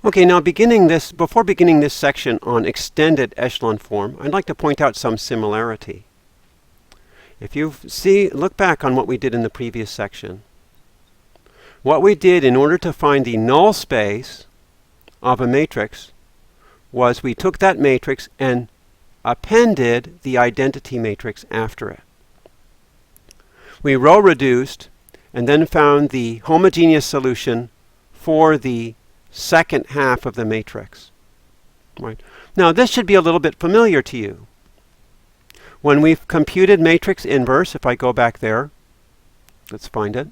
Okay, now before beginning this section on extended echelon form, I'd like to point out some similarity. If you look back on what we did in the previous section, what we did in order to find the null space of a matrix was we took that matrix and appended the identity matrix after it. We row reduced and then found the homogeneous solution for the second half of the matrix. Right. Now this should be a little bit familiar to you. When we've computed matrix inverse, if I go back there, let's find it.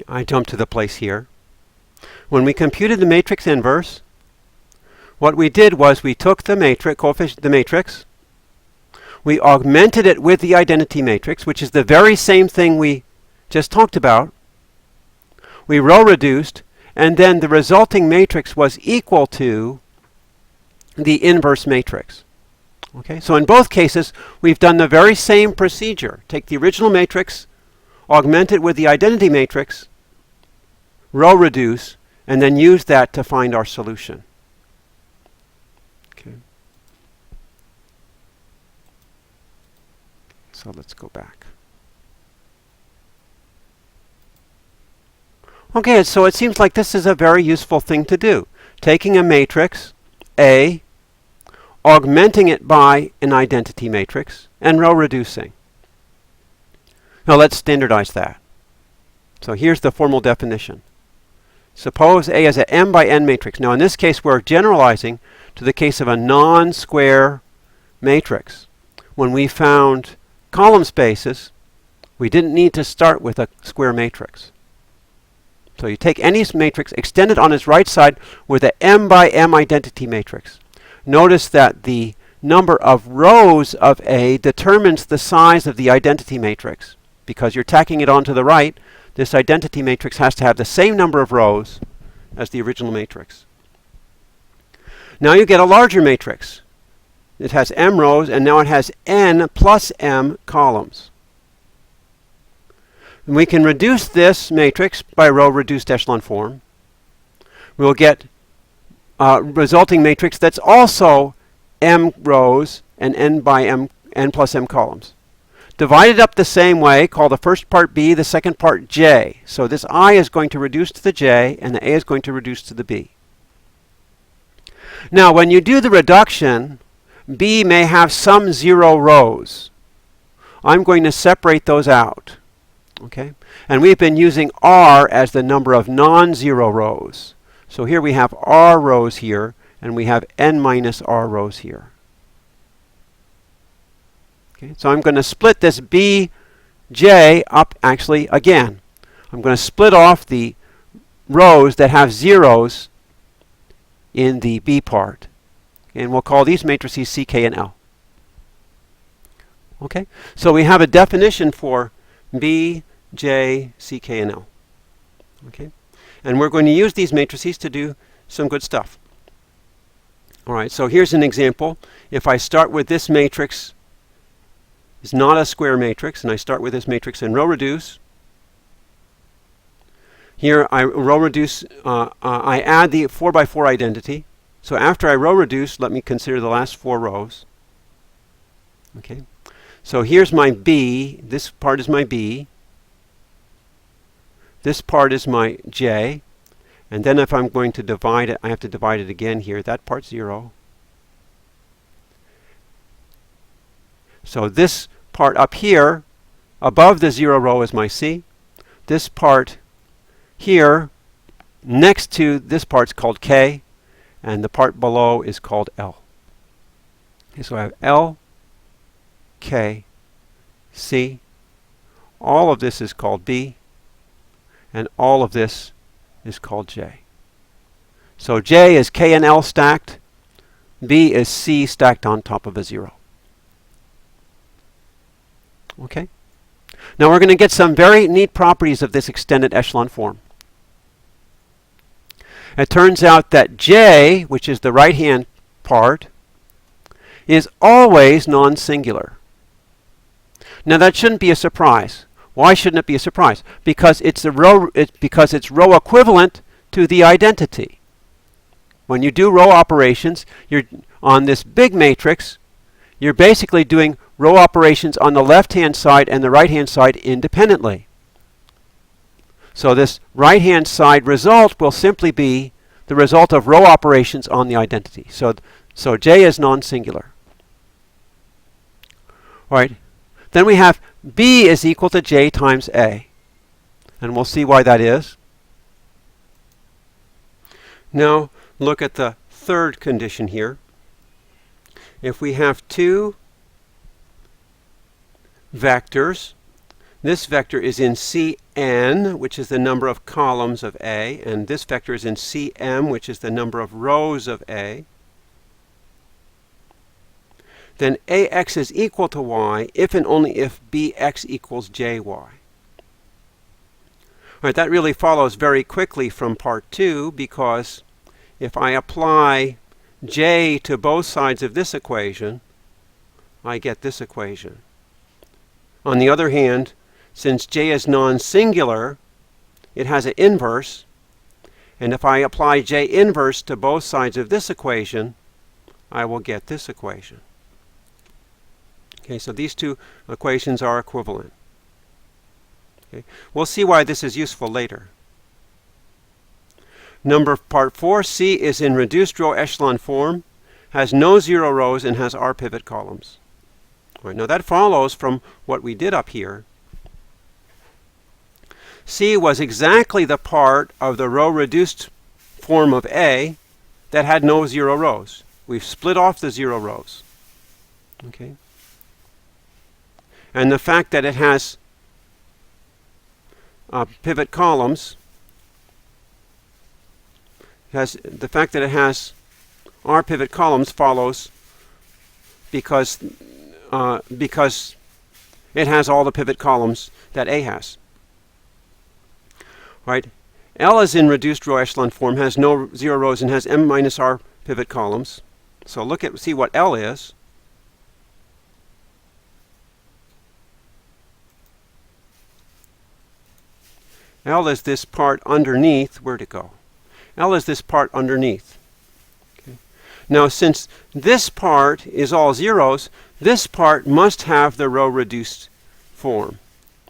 I jump to the place here. When we computed the matrix inverse, what we did was we took the matrix, we augmented it with the identity matrix, which is the very same thing we just talked about. We row reduced, and then the resulting matrix was equal to the inverse matrix. Okay, so in both cases, we've done the very same procedure. Take the original matrix, augment it with the identity matrix, row reduce, and then use that to find our solution. Okay. So let's go back. Okay, so it seems like this is a very useful thing to do. Taking a matrix, A, augmenting it by an identity matrix, and row reducing. Now let's standardize that. So here's the formal definition. Suppose A is an m by n matrix. Now in this case we're generalizing to the case of a non-square matrix. When we found column spaces, we didn't need to start with a square matrix. So you take any matrix, extend it on its right side with a m by m identity matrix. Notice that the number of rows of A determines the size of the identity matrix. Because you're tacking it onto the right, this identity matrix has to have the same number of rows as the original matrix. Now you get a larger matrix. It has m rows, and now it has n plus m columns. And we can reduce this matrix by row reduced echelon form. We'll get a resulting matrix that's also m rows and n plus m columns. Divided up the same way, call the first part B, the second part J. So this I is going to reduce to the J, and the A is going to reduce to the B. Now, when you do the reduction, B may have some 0 rows. I'm going to separate those out. Okay? And we've been using R as the number of non-zero rows. So here we have R rows here, and we have n minus R rows here. Okay? So I'm going to split this Bj up actually again. I'm going to split off the rows that have zeros in the B part. And we'll call these matrices Ck and L. Okay? So we have a definition for B, J, Ck, and L. Okay? And we're going to use these matrices to do some good stuff. All right, so here's an example. If I start with this matrix, it's not a square matrix, and I start with this matrix and row reduce. Here I row reduce, I add the 4 by 4 identity. So after I row reduce, let me consider the last 4 rows. Okay. So here's my B. This part is my B. This part is my J. And then if I'm going to divide it, I have to divide it again here. That part's 0. So this part up here, above the 0 row is my C. This part here, next to this part's called K. And the part below is called L. Okay, so I have L, K, C. All of this is called B. And all of this is called J. So J is K and L stacked. B is C stacked on top of a 0. Okay? Now we're going to get some very neat properties of this extended echelon form. It turns out that J, which is the right-hand part, is always non-singular. Now that shouldn't be a surprise. Why shouldn't it be a surprise? Because it's row equivalent to the identity. When you do row operations, you're on this big matrix, you're basically doing row operations on the left-hand side and the right-hand side independently. So this right-hand side result will simply be the result of row operations on the identity. So J is non-singular. All right. Then we have B is equal to J times A. And we'll see why that is. Now look at the third condition here. If we have two vectors, this vector is in Cn, which is the number of columns of A, and this vector is in Cm, which is the number of rows of A, then Ax is equal to y if and only if Bx equals Jy. All right, that really follows very quickly from part 2, because if I apply J to both sides of this equation, I get this equation. On the other hand, since J is non-singular, it has an inverse, and if I apply J inverse to both sides of this equation, I will get this equation. Okay, so these two equations are equivalent. Okay, we'll see why this is useful later. Part 4, C is in reduced row echelon form, has no zero rows, and has R pivot columns. All right, now that follows from what we did up here. C was exactly the part of the row reduced form of A that had no zero rows. We've split off the zero rows. Okay? And the fact that it has pivot columns, the fact that it has R pivot columns follows because it has all the pivot columns that A has. Right? L is in reduced row echelon form, has no zero rows, and has M minus R pivot columns. So see what L is. L is this part underneath. Where'd it go? L is this part underneath. Okay. Now, since this part is all zeros, this part must have the row reduced form.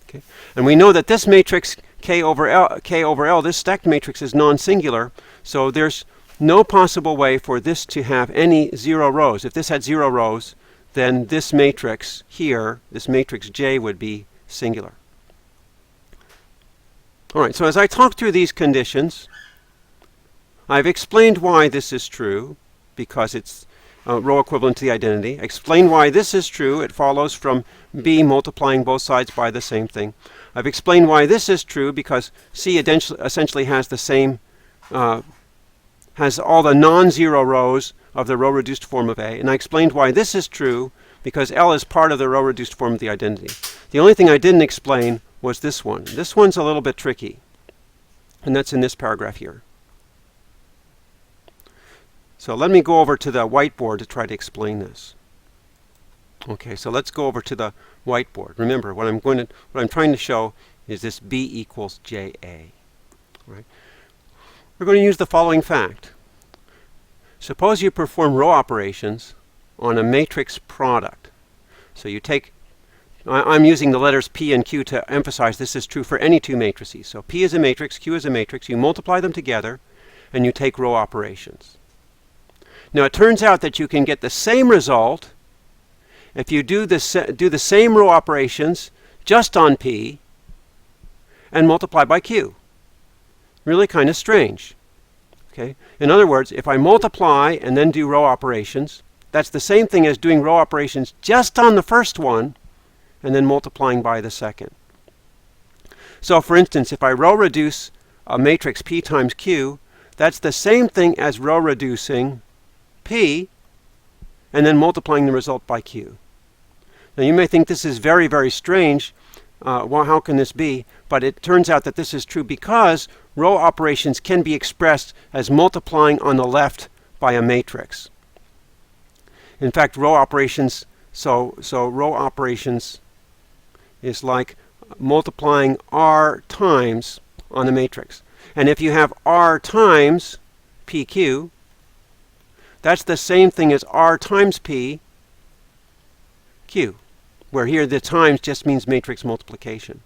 Okay. And we know that this matrix K over L, this stacked matrix is non-singular, so there's no possible way for this to have any zero rows. If this had zero rows, then this matrix here, this matrix J, would be singular. All right, so as I talk through these conditions, I've explained why this is true, because it's row equivalent to the identity. Explained why this is true. It follows from B multiplying both sides by the same thing. I've explained why this is true, because C essentially has the same, has all the non-zero rows of the row-reduced form of A. And I explained why this is true, because L is part of the row-reduced form of the identity. The only thing I didn't explain was this one. This one's a little bit tricky, and that's in this paragraph here. So let me go over to the whiteboard to try to explain this. Okay, so let's go over to the whiteboard. Remember, what I'm trying to show is this B equals JA. Right? We're going to use the following fact. Suppose you perform row operations on a matrix product. So you take, I'm using the letters P and Q to emphasize this is true for any two matrices. So P is a matrix, Q is a matrix. You multiply them together, and you take row operations. Now, it turns out that you can get the same result if you do the same row operations just on P and multiply by Q. Really kind of strange. Okay? In other words, if I multiply and then do row operations, that's the same thing as doing row operations just on the first one and then multiplying by the second. So for instance, if I row reduce a matrix P times Q, that's the same thing as row reducing P and then multiplying the result by Q. Now you may think this is very, very strange. Well, how can this be? But it turns out that this is true because row operations can be expressed as multiplying on the left by a matrix. In fact, row operations, so row operations is like multiplying R times on the matrix. And if you have R times PQ, that's the same thing as R times P Q, where here the times just means matrix multiplication.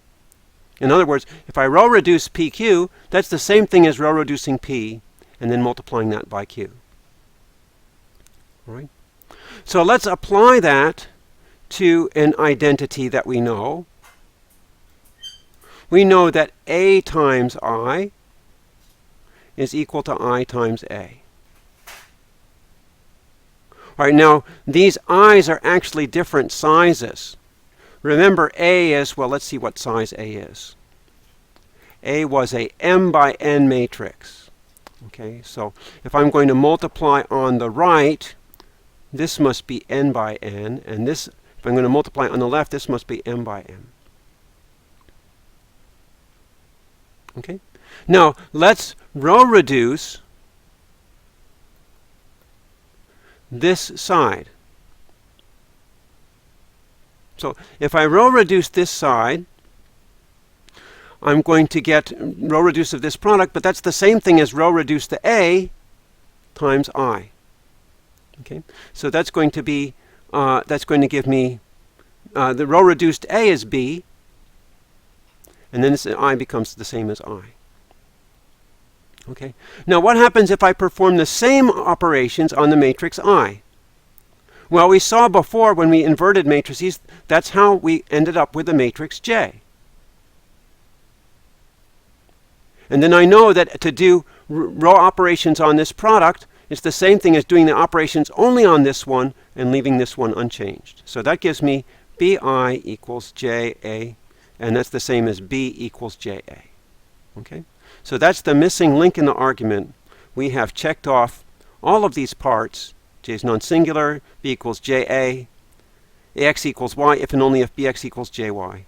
In other words, if I row reduce PQ, that's the same thing as row reducing P and then multiplying that by Q. All right? So let's apply that to an identity that we know. We know that A times I is equal to I times A. All right, now these i's are actually different sizes. Remember, A is, well, let's see what size A is. A was a m by n matrix. Okay, so if I'm going to multiply on the right, this must be n by n, and this, if I'm going to multiply on the left, this must be m by m. Okay, now let's row reduce this side. So if I row reduce this side, I'm going to get row reduce of this product, but that's the same thing as row reduce the A times I. Okay, so that's going to be that's going to give me the row reduced A is B, and then this I becomes the same as I. Okay. Now what happens if I perform the same operations on the matrix I? Well, we saw before when we inverted matrices, that's how we ended up with the matrix J. And then I know that to do row operations on this product, it's the same thing as doing the operations only on this one and leaving this one unchanged. So that gives me BI equals JA, and that's the same as B equals JA. Okay? So that's the missing link in the argument. We have checked off all of these parts. J is non-singular, B equals JA, AX equals Y if and only if BX equals JY.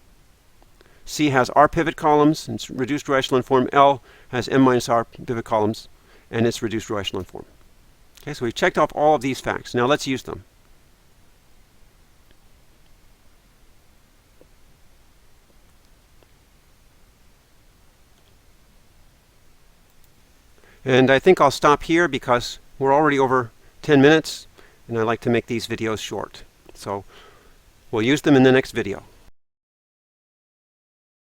C has R pivot columns, and it's reduced row echelon form. L has M minus R pivot columns, and it's reduced row echelon form. Okay, so we've checked off all of these facts. Now let's use them. And I think I'll stop here because we're already over 10 minutes, and I like to make these videos short. So we'll use them in the next video.